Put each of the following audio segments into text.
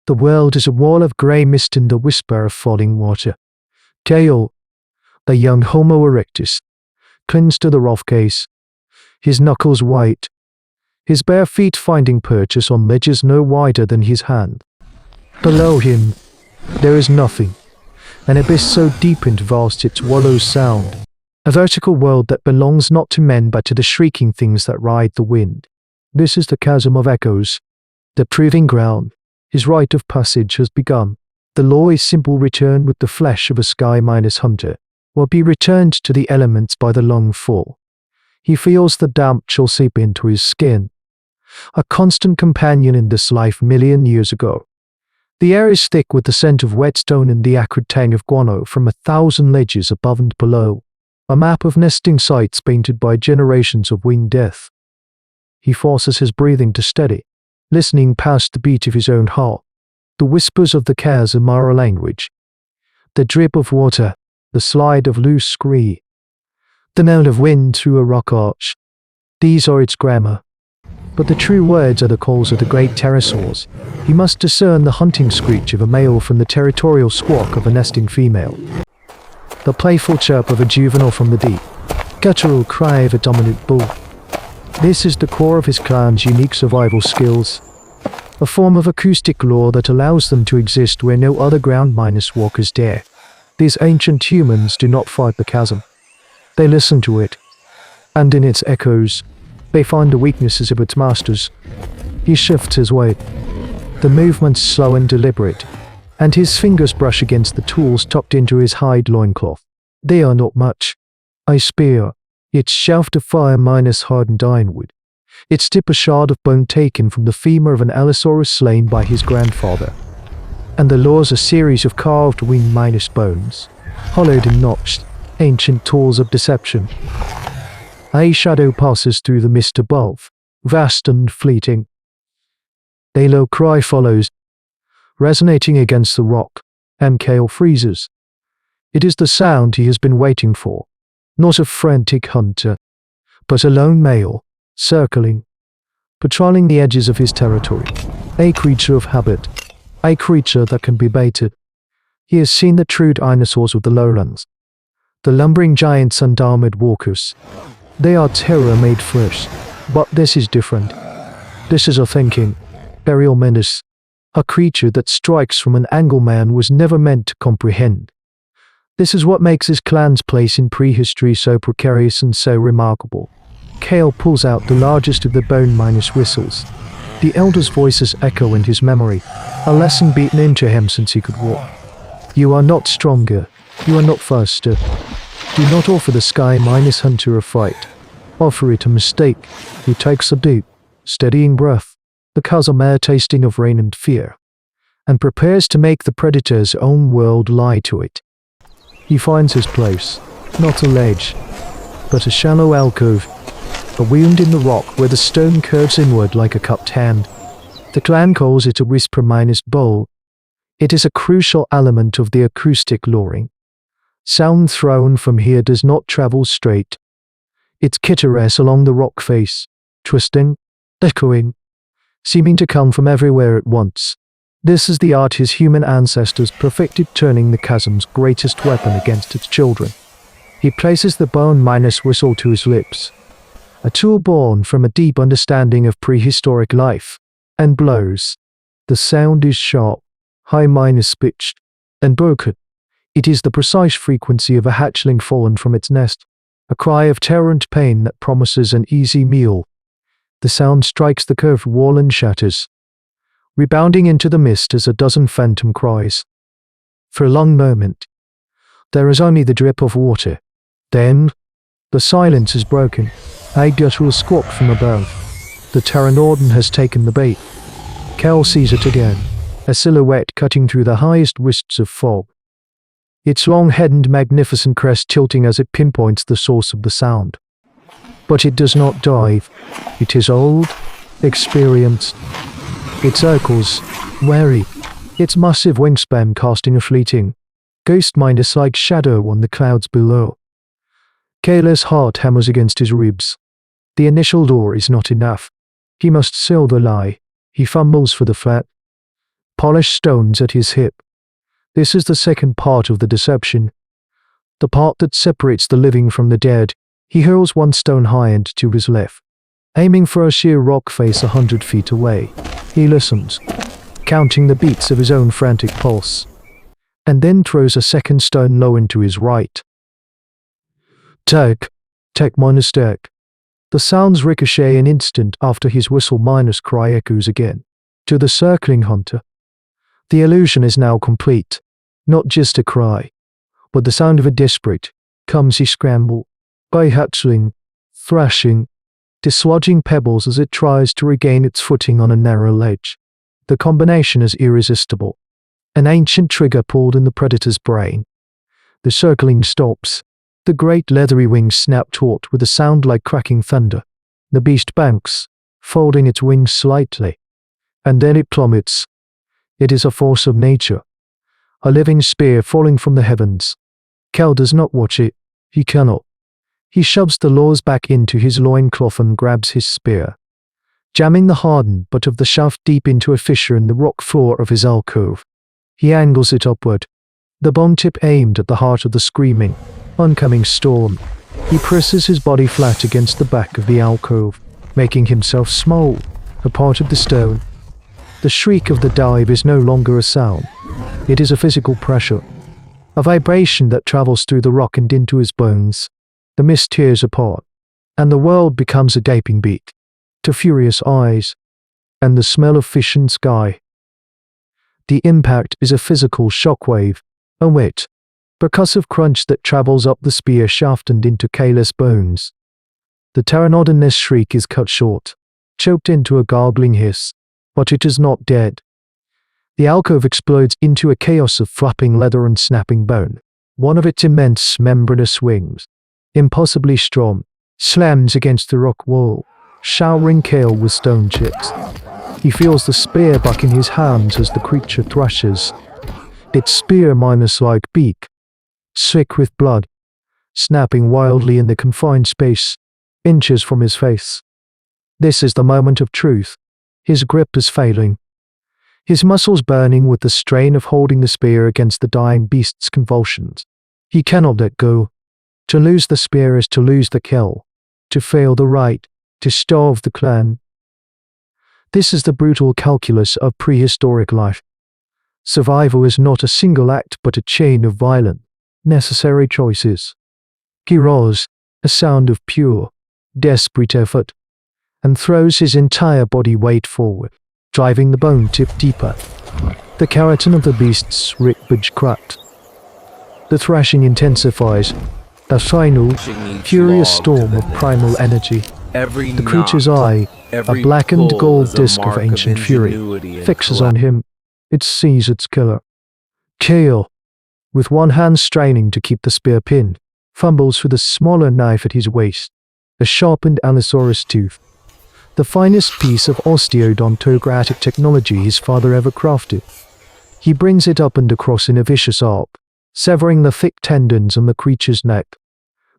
The world is a wall of grey mist and the whisper of falling water. Kale, the young Homo erectus, clings to the rough case, his knuckles white, his bare feet finding purchase on ledges no wider than his hand. Below him, there is nothing, an abyss so deep and vast it swallows sound, a vertical world that belongs not to men but to the shrieking things that ride the wind. This is the chasm of echoes, the proving ground. His rite of passage has begun. The law is simple: return with the flesh of a sky-minus hunter, or be returned to the elements by the long fall. He feels the damp chill seep into his skin, a constant companion in this life million years ago. The air is thick with the scent of whetstone and the acrid tang of guano from 1,000 ledges above and below, a map of nesting sites painted by generations of winged death. He forces his breathing to steady, listening past the beat of his own heart. The whispers of the chasm are a language. The drip of water, the slide of loose scree, the moan of wind through a rock arch. These are its grammar. But the true words are the calls of the great pterosaurs. He must discern the hunting screech of a male from the territorial squawk of a nesting female, the playful chirp of a juvenile from the deep, guttural cry of a dominant bull. This is the core of his clan's unique survival skills, a form of acoustic law that allows them to exist where no other ground-minus walkers dare. These ancient humans do not fight the chasm. They listen to it, and in its echoes, they find the weaknesses of its masters. He shifts his weight. The movement's slow and deliberate, and his fingers brush against the tools tucked into his hide loincloth. They are not much. A spear, its shaft of fire minus hardened ironwood, its tip a shard of bone taken from the femur of an allosaurus slain by his grandfather, and the law's a series of carved wing minus bones, hollowed and notched, ancient tools of deception. A shadow passes through the mist above, vast and fleeting. A low cry follows, resonating against the rock, and Kale freezes. It is the sound he has been waiting for, not a frantic hunter, but a lone male, circling, patrolling the edges of his territory, a creature of habit, a creature that can be baited. He has seen the true dinosaurs of the lowlands, the lumbering giants and armored walkers. They are terror made flesh, but this is different. This is a thinking, burial menace, a creature that strikes from an angle man was never meant to comprehend. This is what makes his clan's place in prehistory so precarious and so remarkable. Kale pulls out the largest of the bone-minus whistles. The elder's voices echo in his memory, a lesson beaten into him since he could walk. You are not stronger. You are not faster. Do not offer the sky-minus hunter a fight. Offer it a mistake. He takes a deep, steadying breath, the chasm air tasting of rain and fear, and prepares to make the predator's own world lie to it. He finds his place, not a ledge, but a shallow alcove, a wound in the rock where the stone curves inward like a cupped hand. The clan calls it a whisper-minus bowl. It is a crucial element of the acoustic luring. Sound thrown from here does not travel straight. It kitters along the rock face, twisting, echoing, seeming to come from everywhere at once. This is the art his human ancestors perfected, turning the chasm's greatest weapon against its children. He places the bone-minus whistle to his lips, a tool born from a deep understanding of prehistoric life, and blows. The sound is sharp, high-minus pitched, and broken. It is the precise frequency of a hatchling fallen from its nest, a cry of terror and pain that promises an easy meal. The sound strikes the curved wall and shatters, rebounding into the mist as a dozen phantom cries. For a long moment, there is only the drip of water. Then, the silence is broken. A guttural squawk from above. The Pteranodon has taken the bait. Kel sees it again, a silhouette cutting through the highest wisps of fog, its long head and magnificent crest tilting as it pinpoints the source of the sound. But it does not dive. It is old, experienced. It circles, wary, its massive wingspan casting a fleeting, ghost-minus-like shadow on the clouds below. Kale's heart hammers against his ribs. The initial door is not enough. He must seal the lie. He fumbles for the flat, polished stones at his hip. This is the second part of the deception, the part that separates the living from the dead. He hurls one stone high and to his left, aiming for a sheer rock face 100 feet away. He listens, counting the beats of his own frantic pulse, and then throws a second stone low into his right. Tag, tag minus tag. The sounds ricochet an instant after his whistle minus cry echoes again. To the circling hunter, the illusion is now complete. Not just a cry, but the sound of a desperate, clumsy scramble, by hustling, thrashing, dislodging pebbles as it tries to regain its footing on a narrow ledge. The combination is irresistible. An ancient trigger pulled in the predator's brain. The circling stops. The great leathery wings snap taut with a sound like cracking thunder. The beast banks, folding its wings slightly. And then it plummets. It is a force of nature. A living spear falling from the heavens. Kel does not watch it. He cannot. He shoves the laws back into his loincloth and grabs his spear, jamming the hardened butt of the shaft deep into a fissure in the rock floor of his alcove. He angles it upward, the bone tip aimed at the heart of the screaming, oncoming storm. He presses his body flat against the back of the alcove, making himself small, a part of the stone. The shriek of the dive is no longer a sound. It is a physical pressure, a vibration that travels through the rock and into his bones. The mist tears apart, and the world becomes a gaping beak, to furious eyes, and the smell of fish and sky. The impact is a physical shockwave, a wet, percussive crunch that travels up the spear shaft and into Kayla's bones. The Pteranodon's shriek is cut short, choked into a gargling hiss, but it is not dead. The alcove explodes into a chaos of flapping leather and snapping bone. One of its immense membranous wings, impossibly strong, slams against the rock wall, showering Kale with stone chips. He feels the spear back in his hands as the creature thrashes, its spear minus-like beak, sick with blood, snapping wildly in the confined space, inches from his face. This is the moment of truth. His grip is failing, his muscles burning with the strain of holding the spear against the dying beast's convulsions. He cannot let go. To lose the spear is to lose the kill, to fail the right, to starve the clan. This is the brutal calculus of prehistoric life. Survival is not a single act but a chain of violent, necessary choices. He roars, a sound of pure, desperate effort, and throws his entire body weight forward, driving the bone tip deeper. The keratin of the beast's ribcage cracked. The thrashing intensifies, a final, furious storm of primal energy. The creature's eye, a blackened gold disk of ancient fury, fixes on him. It sees its killer. Kale, with one hand straining to keep the spear pinned, fumbles for the smaller knife at his waist, a sharpened Allosaurus tooth, the finest piece of osteodontokeratic technology his father ever crafted. He brings it up and across in a vicious arc, severing the thick tendons on the creature's neck.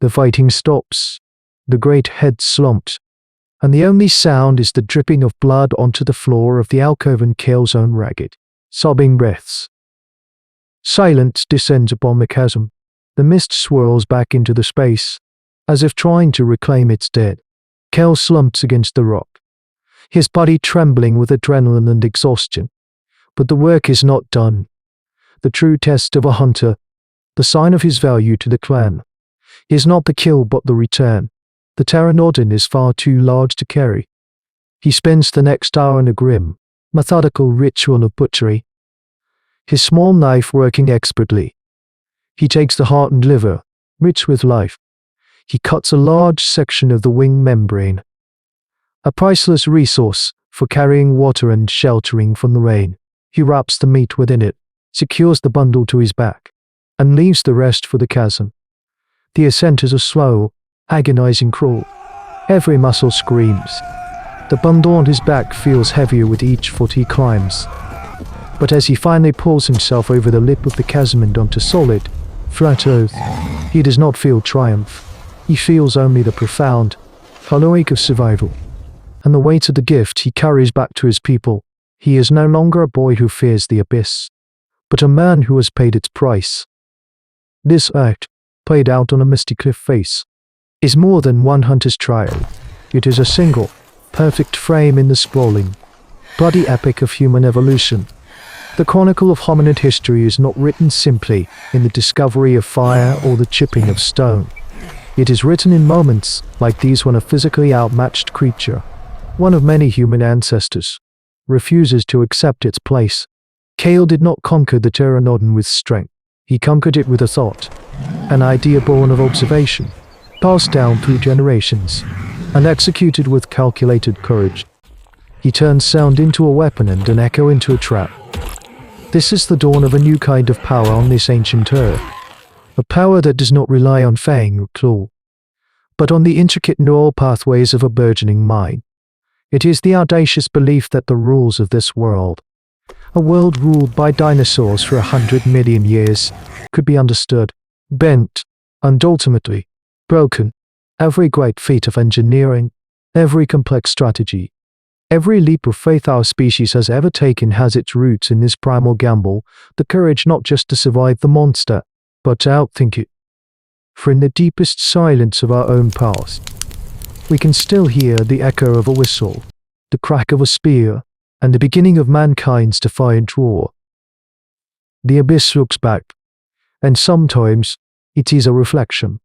The fighting stops, the great head slumps, and the only sound is the dripping of blood onto the floor of the alcove and Kale's own ragged, sobbing breaths. Silence descends upon the chasm. The mist swirls back into the space, as if trying to reclaim its dead. Kale slumps against the rock, his body trembling with adrenaline and exhaustion. But the work is not done. The true test of a hunter, the sign of his value to the clan, is not the kill but the return. The Pteranodon is far too large to carry. He spends the next hour in a grim, methodical ritual of butchery, his small knife working expertly. He takes the heart and liver, rich with life. He cuts a large section of the wing membrane, a priceless resource for carrying water and sheltering from the rain. He wraps the meat within it, secures the bundle to his back, and leaves the rest for the chasm. The ascent is a slow, agonizing crawl. Every muscle screams. The bundle on his back feels heavier with each foot he climbs. But as he finally pulls himself over the lip of the chasm and onto solid, flat earth, he does not feel triumph. He feels only the profound, hollow ache of survival, and the weight of the gift he carries back to his people. He is no longer a boy who fears the abyss, but a man who has paid its price. This act, played out on a misty cliff face, is more than one hunter's trial. It is a single, perfect frame in the sprawling, bloody epic of human evolution. The chronicle of hominid history is not written simply in the discovery of fire or the chipping of stone. It is written in moments like these when a physically outmatched creature, one of many human ancestors, refuses to accept its place. Kale did not conquer the Pteranodon with strength. He conquered it with a thought, an idea born of observation, passed down through generations, and executed with calculated courage. He turned sound into a weapon and an echo into a trap. This is the dawn of a new kind of power on this ancient earth, a power that does not rely on fang or claw, but on the intricate neural pathways of a burgeoning mind. It is the audacious belief that the rules of this world, a world ruled by dinosaurs for 100 million years, could be understood, bent, and ultimately broken. Every great feat of engineering, every complex strategy, every leap of faith our species has ever taken has its roots in this primal gamble, the courage not just to survive the monster, but to outthink it. For in the deepest silence of our own past, we can still hear the echo of a whistle, the crack of a spear, and the beginning of mankind's defiant roar. The abyss looks back, and sometimes it is a reflection.